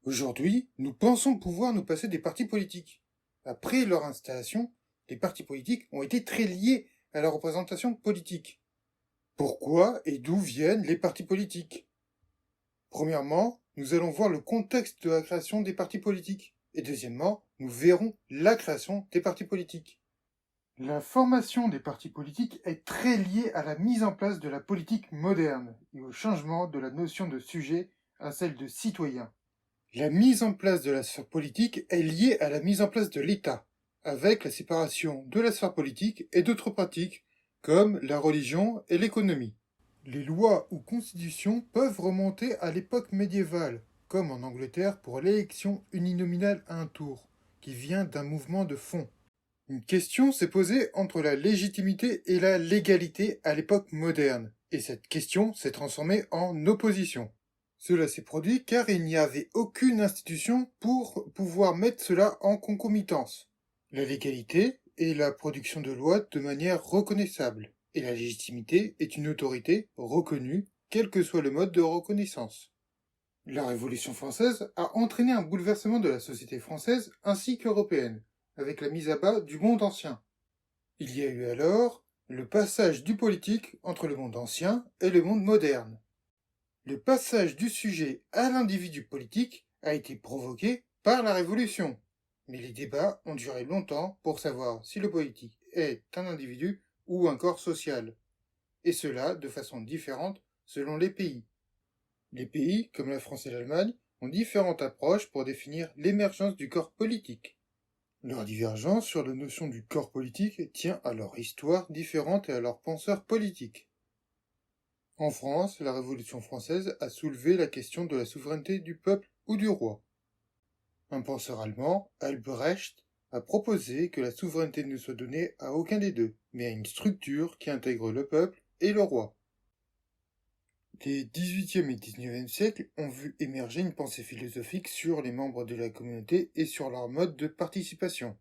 Aujourd'hui, nous pensons pouvoir nous passer des partis politiques. Après leur installation, les partis politiques ont été très liés à la représentation politique. Pourquoi et d'où viennent les partis politiques? Premièrement, nous allons voir le contexte de la création des partis politiques. Et deuxièmement, nous verrons la création des partis politiques. La formation des partis politiques est très liée à la mise en place de la politique moderne et au changement de la notion de sujet à celle de citoyen. La mise en place de la sphère politique est liée à la mise en place de l'État, avec la séparation de la sphère politique et d'autres pratiques, comme la religion et l'économie. Les lois ou constitutions peuvent remonter à l'époque médiévale, comme en Angleterre pour l'élection uninominale à un tour, qui vient d'un mouvement de fond. Une question s'est posée entre la légitimité et la légalité à l'époque moderne, et cette question s'est transformée en opposition. Cela s'est produit car il n'y avait aucune institution pour pouvoir mettre cela en concomitance. La légalité est la production de lois de manière reconnaissable, et la légitimité est une autorité reconnue, quel que soit le mode de reconnaissance. La Révolution française a entraîné un bouleversement de la société française ainsi qu'européenne, avec la mise à bas du monde ancien. Il y a eu alors le passage du politique entre le monde ancien et le monde moderne. Le passage du sujet à l'individu politique a été provoqué par la Révolution, mais les débats ont duré longtemps pour savoir si le politique est un individu ou un corps social, et cela de façon différente selon les pays. Les pays, comme la France et l'Allemagne, ont différentes approches pour définir l'émergence du corps politique. Leur divergence sur la notion du corps politique tient à leur histoire différente et à leurs penseurs politiques. En France, la Révolution française a soulevé la question de la souveraineté du peuple ou du roi. Un penseur allemand, Albrecht, a proposé que la souveraineté ne soit donnée à aucun des deux, mais à une structure qui intègre le peuple et le roi. Les XVIIIe et XIXe siècles ont vu émerger une pensée philosophique sur les membres de la communauté et sur leur mode de participation.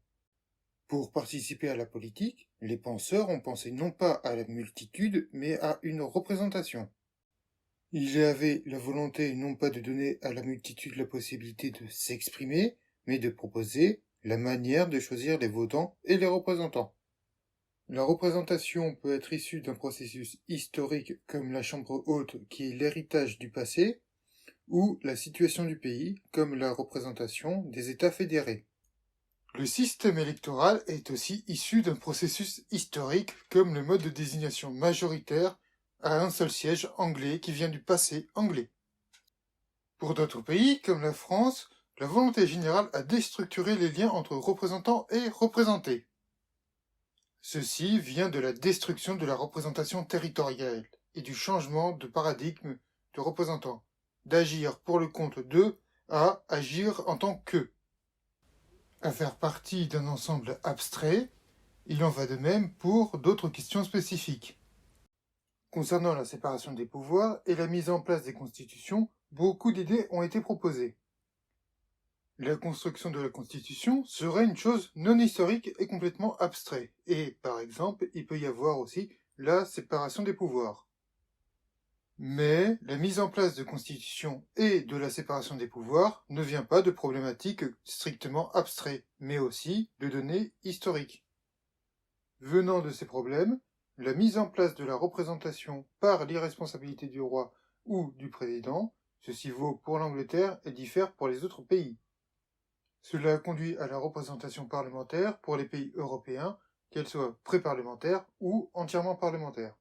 Pour participer à la politique, les penseurs ont pensé non pas à la multitude, mais à une représentation. Il y avait la volonté non pas de donner à la multitude la possibilité de s'exprimer, mais de proposer la manière de choisir les votants et les représentants. La représentation peut être issue d'un processus historique comme la chambre haute qui est l'héritage du passé, ou la situation du pays comme la représentation des États fédérés. Le système électoral est aussi issu d'un processus historique comme le mode de désignation majoritaire à un seul siège anglais qui vient du passé anglais. Pour d'autres pays, comme la France, la volonté générale a déstructuré les liens entre représentants et représentés. Ceci vient de la destruction de la représentation territoriale et du changement de paradigme de représentant, d'agir pour le compte d'eux à agir en tant qu'eux. À faire partie d'un ensemble abstrait, il en va de même pour d'autres questions spécifiques. Concernant la séparation des pouvoirs et la mise en place des constitutions, beaucoup d'idées ont été proposées. La construction de la Constitution serait une chose non historique et complètement abstraite, et, par exemple, il peut y avoir aussi la séparation des pouvoirs. Mais la mise en place de Constitution et de la séparation des pouvoirs ne vient pas de problématiques strictement abstraites, mais aussi de données historiques. Venant de ces problèmes, la mise en place de la représentation par l'irresponsabilité du roi ou du président, ceci vaut pour l'Angleterre et diffère pour les autres pays. Cela conduit à la représentation parlementaire pour les pays européens, qu'elle soit pré-parlementaire ou entièrement parlementaire.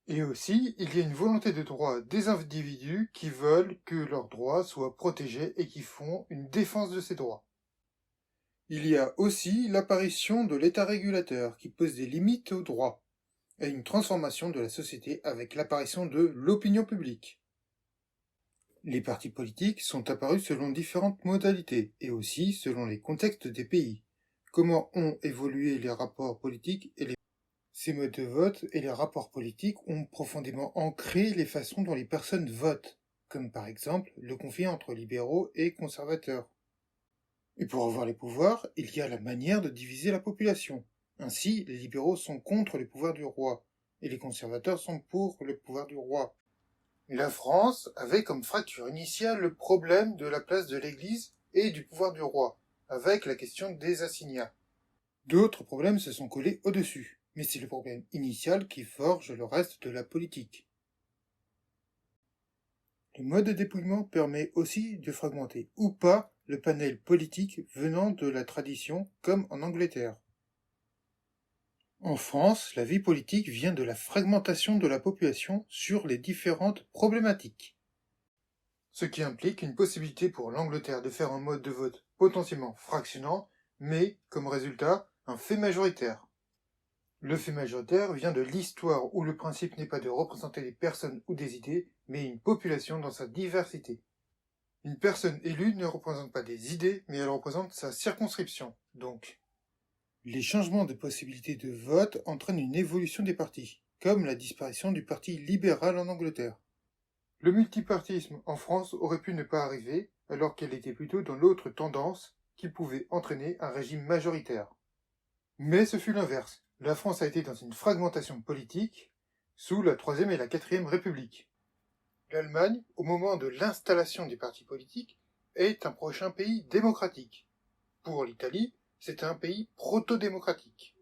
Et aussi, il y a une volonté de droit des individus qui veulent que leurs droits soient protégés et qui font une défense de ces droits. Il y a aussi l'apparition de l'État régulateur qui pose des limites aux droits, et une transformation de la société avec l'apparition de l'opinion publique. Les partis politiques sont apparus selon différentes modalités et aussi selon les contextes des pays. Comment ont évolué les rapports politiques et ces modes de vote et les rapports politiques ont profondément ancré les façons dont les personnes votent, comme par exemple le conflit entre libéraux et conservateurs. Et pour avoir les pouvoirs, il y a la manière de diviser la population. Ainsi, les libéraux sont contre le pouvoir du roi, et les conservateurs sont pour le pouvoir du roi. La France avait comme fracture initiale le problème de la place de l'Église et du pouvoir du roi, avec la question des assignats. D'autres problèmes se sont collés au-dessus, mais c'est le problème initial qui forge le reste de la politique. Le mode de dépouillement permet aussi de fragmenter ou pas le panel politique venant de la tradition, comme en Angleterre. En France, la vie politique vient de la fragmentation de la population sur les différentes problématiques. Ce qui implique une possibilité pour l'Angleterre de faire un mode de vote potentiellement fractionnant, mais, comme résultat, un fait majoritaire. Le fait majoritaire vient de l'histoire où le principe n'est pas de représenter des personnes ou des idées, mais une population dans sa diversité. Une personne élue ne représente pas des idées, mais elle représente sa circonscription, donc. Les changements de possibilités de vote entraînent une évolution des partis, comme la disparition du Parti libéral en Angleterre. Le multipartisme en France aurait pu ne pas arriver, alors qu'elle était plutôt dans l'autre tendance, qui pouvait entraîner un régime majoritaire. Mais ce fut l'inverse. La France a été dans une fragmentation politique sous la Troisième et la Quatrième République. L'Allemagne, au moment de l'installation des partis politiques, est un prochain pays démocratique. Pour l'Italie, c'est un pays proto-démocratique.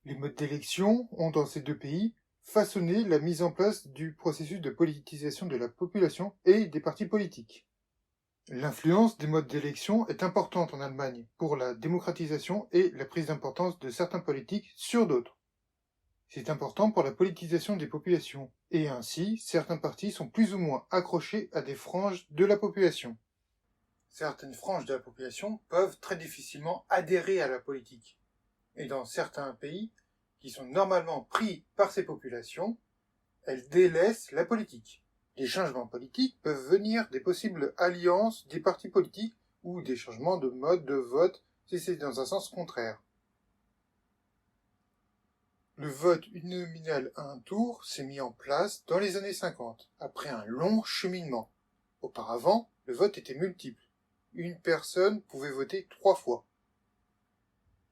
Les modes d'élection ont dans ces deux pays façonné la mise en place du processus de politisation de la population et des partis politiques. L'influence des modes d'élection est importante en Allemagne pour la démocratisation et la prise d'importance de certains politiques sur d'autres. C'est important pour la politisation des populations, et ainsi certains partis sont plus ou moins accrochés à des franges de la population. Certaines franges de la population peuvent très difficilement adhérer à la politique, et dans certains pays, qui sont normalement pris par ces populations, elles délaissent la politique. Les changements politiques peuvent venir des possibles alliances des partis politiques ou des changements de mode de vote si c'est dans un sens contraire. Le vote uninominal à un tour s'est mis en place dans les années 50, après un long cheminement. Auparavant, le vote était multiple. Une personne pouvait voter 3 fois.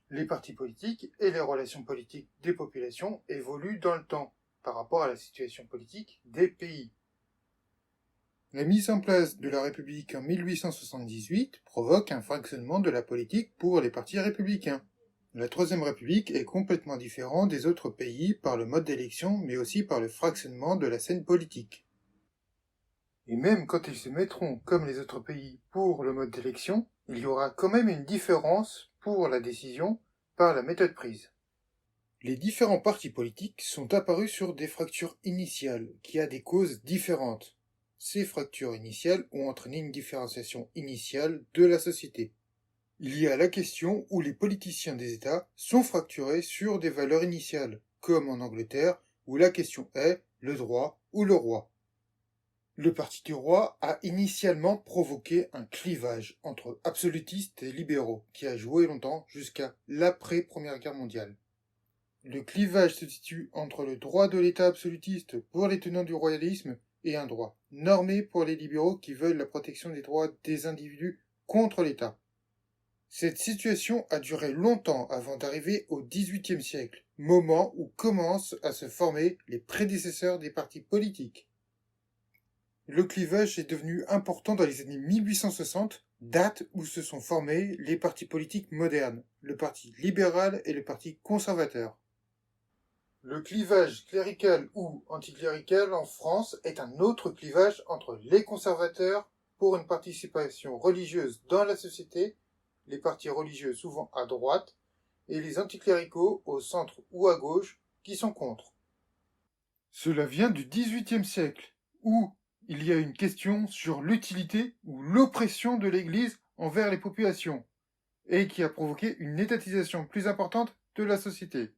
Les partis politiques et les relations politiques des populations évoluent dans le temps par rapport à la situation politique des pays. La mise en place de la République en 1878 provoque un fractionnement de la politique pour les partis républicains. La Troisième République est complètement différente des autres pays par le mode d'élection, mais aussi par le fractionnement de la scène politique. Et même quand ils se mettront comme les autres pays pour le mode d'élection, il y aura quand même une différence pour la décision par la méthode prise. Les différents partis politiques sont apparus sur des fractures initiales, qui a des causes différentes. Ces fractures initiales ont entraîné une différenciation initiale de la société. Il y a la question où les politiciens des États sont fracturés sur des valeurs initiales, comme en Angleterre, où la question est le droit ou le roi. Le parti du roi a initialement provoqué un clivage entre absolutistes et libéraux, qui a joué longtemps jusqu'à l'après-Première Guerre mondiale. Le clivage se situe entre le droit de l'État absolutiste pour les tenants du royalisme et un droit normé pour les libéraux qui veulent la protection des droits des individus contre l'État. Cette situation a duré longtemps avant d'arriver au XVIIIe siècle, moment où commencent à se former les prédécesseurs des partis politiques. Le clivage est devenu important dans les années 1860, date où se sont formés les partis politiques modernes, le parti libéral et le parti conservateur. Le clivage clérical ou anticlérical en France est un autre clivage entre les conservateurs pour une participation religieuse dans la société, les partis religieux souvent à droite, et les anticléricaux au centre ou à gauche qui sont contre. Cela vient du XVIIIe siècle, où il y a une question sur l'utilité ou l'oppression de l'Église envers les populations, et qui a provoqué une étatisation plus importante de la société.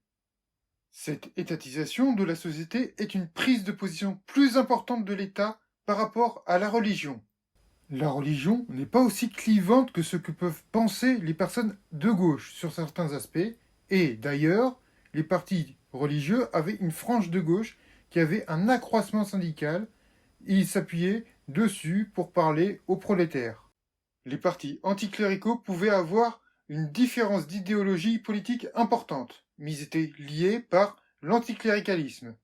Cette étatisation de la société est une prise de position plus importante de l'État par rapport à la religion. La religion n'est pas aussi clivante que ce que peuvent penser les personnes de gauche sur certains aspects, et d'ailleurs, les partis religieux avaient une frange de gauche qui avait un accroissement syndical, et ils s'appuyaient dessus pour parler aux prolétaires. Les partis anticléricaux pouvaient avoir une différence d'idéologie politique importante, mais ils étaient liés par l'anticléricalisme.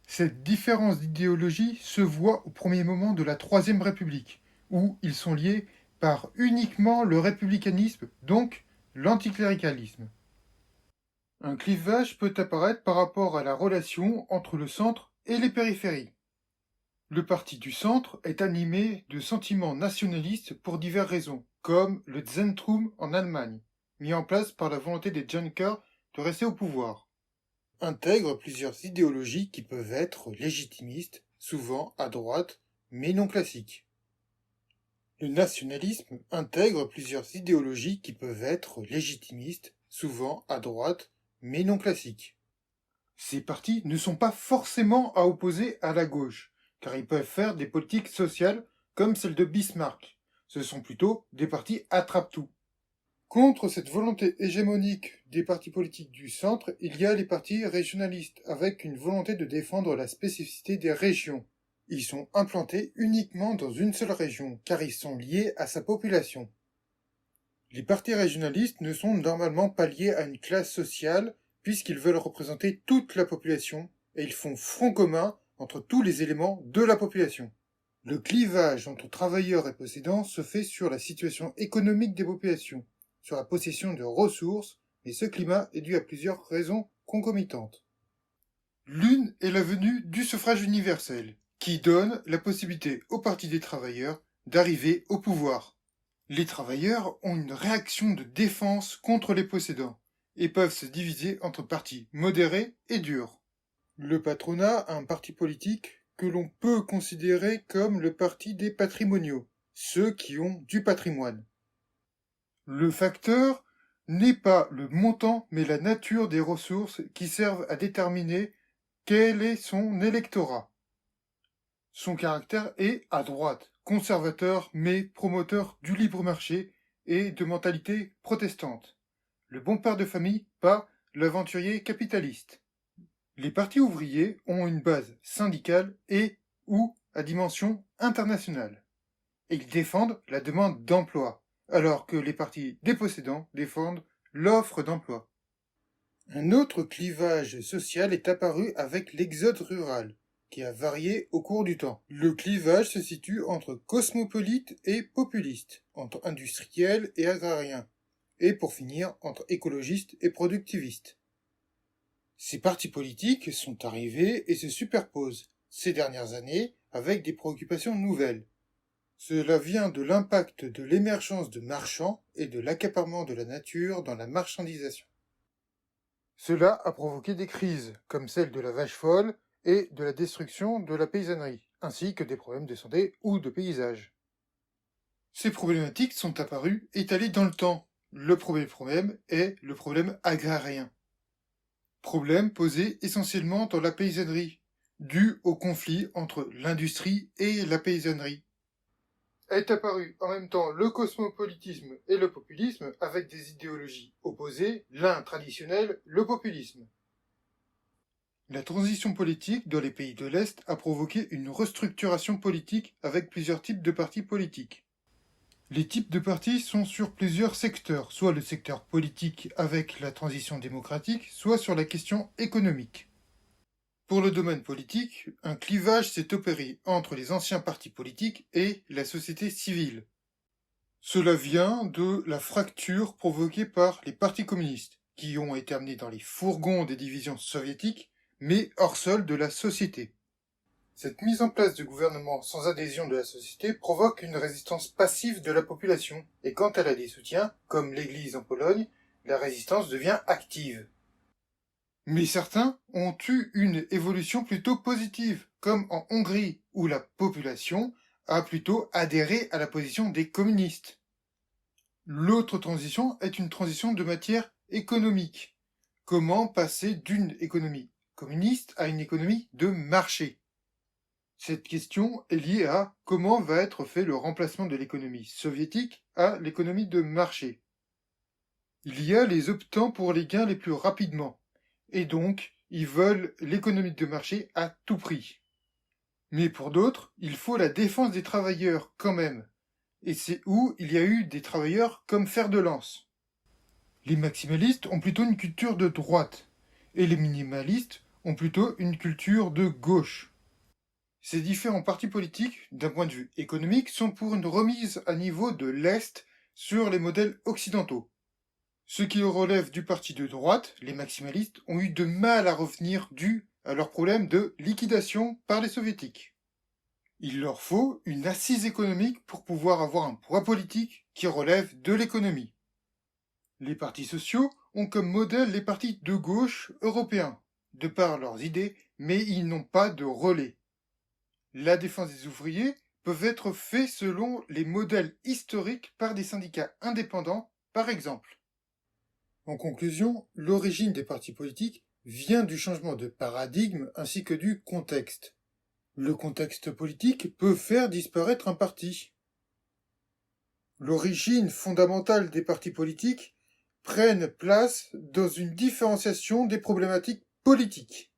Cette différence d'idéologie se voit au premier moment de la Troisième République, où ils sont liés par uniquement le républicanisme, donc l'anticléricalisme. Un clivage peut apparaître par rapport à la relation entre le centre et les périphéries. Le parti du centre est animé de sentiments nationalistes pour diverses raisons, comme le Zentrum en Allemagne, mis en place par la volonté des Junker de rester au pouvoir. Intègre plusieurs idéologies qui peuvent être légitimistes, souvent à droite, mais non classiques. Le nationalisme intègre plusieurs idéologies qui peuvent être légitimistes, souvent à droite, mais non classiques. Ces partis ne sont pas forcément à opposer à la gauche, car ils peuvent faire des politiques sociales comme celle de Bismarck. Ce sont plutôt des partis attrape-tout. Contre cette volonté hégémonique des partis politiques du centre, il y a les partis régionalistes, avec une volonté de défendre la spécificité des régions. Ils sont implantés uniquement dans une seule région, car ils sont liés à sa population. Les partis régionalistes ne sont normalement pas liés à une classe sociale, puisqu'ils veulent représenter toute la population, et ils font front commun entre tous les éléments de la population. Le clivage entre travailleurs et possédants se fait sur la situation économique des populations, sur la possession de ressources, mais ce climat est dû à plusieurs raisons concomitantes. L'une est la venue du suffrage universel, qui donne la possibilité au Parti des travailleurs d'arriver au pouvoir. Les travailleurs ont une réaction de défense contre les possédants, et peuvent se diviser entre partis modérés et durs. Le patronat a un parti politique que l'on peut considérer comme le parti des patrimoniaux, ceux qui ont du patrimoine. Le facteur n'est pas le montant mais la nature des ressources qui servent à déterminer quel est son électorat. Son caractère est à droite, conservateur mais promoteur du libre marché et de mentalité protestante. Le bon père de famille, pas l'aventurier capitaliste. Les partis ouvriers ont une base syndicale et ou à dimension internationale. Et ils défendent la demande d'emploi, alors que les partis dépossédants défendent l'offre d'emploi. Un autre clivage social est apparu avec l'exode rural, qui a varié au cours du temps. Le clivage se situe entre cosmopolite et populiste, entre industriels et agrariens, et pour finir entre écologistes et productivistes. Ces partis politiques sont arrivés et se superposent, ces dernières années, avec des préoccupations nouvelles. Cela vient de l'impact de l'émergence de marchands et de l'accaparement de la nature dans la marchandisation. Cela a provoqué des crises, comme celle de la vache folle et de la destruction de la paysannerie, ainsi que des problèmes de santé ou de paysage. Ces problématiques sont apparues étalées dans le temps. Le premier problème est le problème agrarien. Problème posé essentiellement dans la paysannerie, dû au conflit entre l'industrie et la paysannerie. Est apparu en même temps le cosmopolitisme et le populisme avec des idéologies opposées, l'un traditionnel, le populisme. La transition politique dans les pays de l'Est a provoqué une restructuration politique avec plusieurs types de partis politiques. Les types de partis sont sur plusieurs secteurs, soit le secteur politique avec la transition démocratique, soit sur la question économique. Pour le domaine politique, un clivage s'est opéré entre les anciens partis politiques et la société civile. Cela vient de la fracture provoquée par les partis communistes, qui ont été amenés dans les fourgons des divisions soviétiques, mais hors sol de la société. Cette mise en place de gouvernements sans adhésion de la société provoque une résistance passive de la population, et quand elle a des soutiens, comme l'Église en Pologne, la résistance devient active. Mais certains ont eu une évolution plutôt positive, comme en Hongrie, où la population a plutôt adhéré à la position des communistes. L'autre transition est une transition de matière économique. Comment passer d'une économie communiste à une économie de marché? Cette question est liée à comment va être fait le remplacement de l'économie soviétique à l'économie de marché. Il y a les optants pour les gains les plus rapidement, et donc ils veulent l'économie de marché à tout prix. Mais pour d'autres, il faut la défense des travailleurs quand même, et c'est où il y a eu des travailleurs comme fer de lance. Les maximalistes ont plutôt une culture de droite, et les minimalistes ont plutôt une culture de gauche. Ces différents partis politiques, d'un point de vue économique, sont pour une remise à niveau de l'Est sur les modèles occidentaux. Ceux qui relèvent du parti de droite, les maximalistes, ont eu de mal à revenir dû à leur problème de liquidation par les soviétiques. Il leur faut une assise économique pour pouvoir avoir un poids politique qui relève de l'économie. Les partis sociaux ont comme modèle les partis de gauche européens, de par leurs idées, mais ils n'ont pas de relais. La défense des ouvriers peuvent être faits selon les modèles historiques par des syndicats indépendants, par exemple. En conclusion, l'origine des partis politiques vient du changement de paradigme ainsi que du contexte. Le contexte politique peut faire disparaître un parti. L'origine fondamentale des partis politiques prennent place dans une différenciation des problématiques politiques.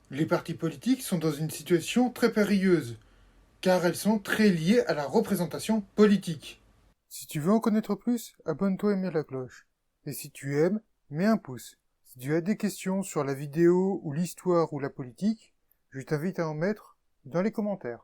Les partis politiques sont dans une situation très périlleuse, car elles sont très liées à la représentation politique. Si tu veux en connaître plus, abonne-toi et mets la cloche. Et si tu aimes, mets un pouce. Si tu as des questions sur la vidéo ou l'histoire ou la politique, je t'invite à en mettre dans les commentaires.